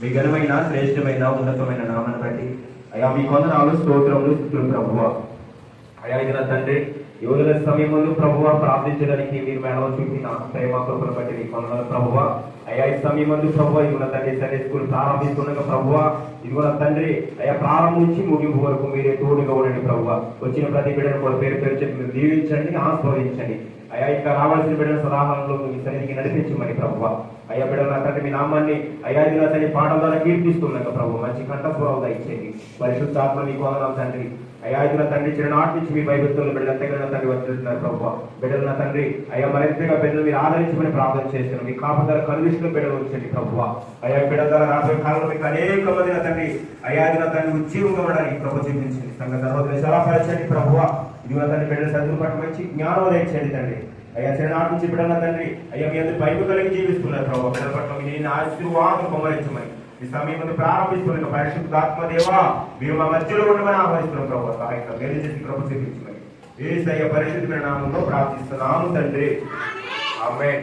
మీ ఘనమైన శ్రేష్టమైన ఉన్నతమైన నామాన్ని బట్టి అయా మీ కొందనాలు స్తోత్రములు స్తుతులు ప్రభువా. అయా ఇదిన తండ్రి యోధుల సమయములు ప్రభువా ప్రార్థించడానికి మీరు మెడవ చూపిన ప్రేమ కృపను బట్టి మీ కొందనాలు ప్రభువా. అయా ఈ సమయమందు ప్రభువా ఇదిగో తండ్రి సండే స్కూల్ ప్రారంభిస్తుండగా ప్రభువా ఇదిగో తండ్రి అయా ప్రారంభం నుంచి ముగింపు వరకు మీరే తోడుగా ఉండండి ప్రభువా. వచ్చిన ప్రతి బిడ్డను కూడా పేరు పేరు చెప్పి మీరు దీవించండి, ఆస్వాదించండి. అయా ఇంకా రావాల్సిన బిడ్డల సలహాలలో మీ సన్నిధికి నడిపించమని ప్రభువా. అయ్యా బిడ్డల తండ్రి మీ నామాన్ని అయ్యా ఇది తండ్రి పాటల ద్వారా కీర్తిస్తున్నాక ప్రభు మంచి కంఠస్వరాలు దయచేయండి. పరిశుద్ధాత్మ మీకు వందనాలు తండ్రి. అయ్యా ఇది తండ్రి చిన్ననాటి నుంచి మీ బైబిల్లో బిడ్డల దగ్గర తండ్రి వచ్చేస్తున్నారు ప్రభు. బిడ్డల తండ్రి అయ్యా మరింతగా బిడ్డలు మీరు ఆదరించమని ప్రార్థన చేస్తున్నాం. మీ కాపుదల కనువిష్ణు బిడ్డలు వచ్చండి ప్రభు. అయ్యా బిడ్డల రాబోయే కాలంలో మీకు అనేక మంది తండ్రి అయ్యా ఇది తండ్రి ఉద్యోగంగా ఉండడానికి ప్రభు చూపించండి. సంఘ సర్వోదయ సలహాపరచండి ప్రభు. ఇదిగో తండ్రి బిడ్డల చదువు పట్ల మంచి జ్ఞానోదయం చేయండి తండ్రి. అయ్యా చిన్ననాటి నుంచి బిడ్డల తండ్రి అయ్యా మీ అందరూ బైబిల్ కలిగి జీవిస్తున్నారు ప్రభు. బిడ్డల పట్ల నేను ఆశీర్వాదం పొమ్మరించమని ఈ సమయం ప్రారంభిస్తున్న పరిశుద్ధాత్మ దేవా మీరు మా మధ్యలో ఉండమని ఆహ్వానిస్తున్నాం ప్రభు. సహాయంగా మేలు చేసి ప్రభు చూపించమని యేసయ్య పరిశుద్ధమైన నామంలో ప్రార్థిస్తున్నాము తండ్రి. ఆమేన్.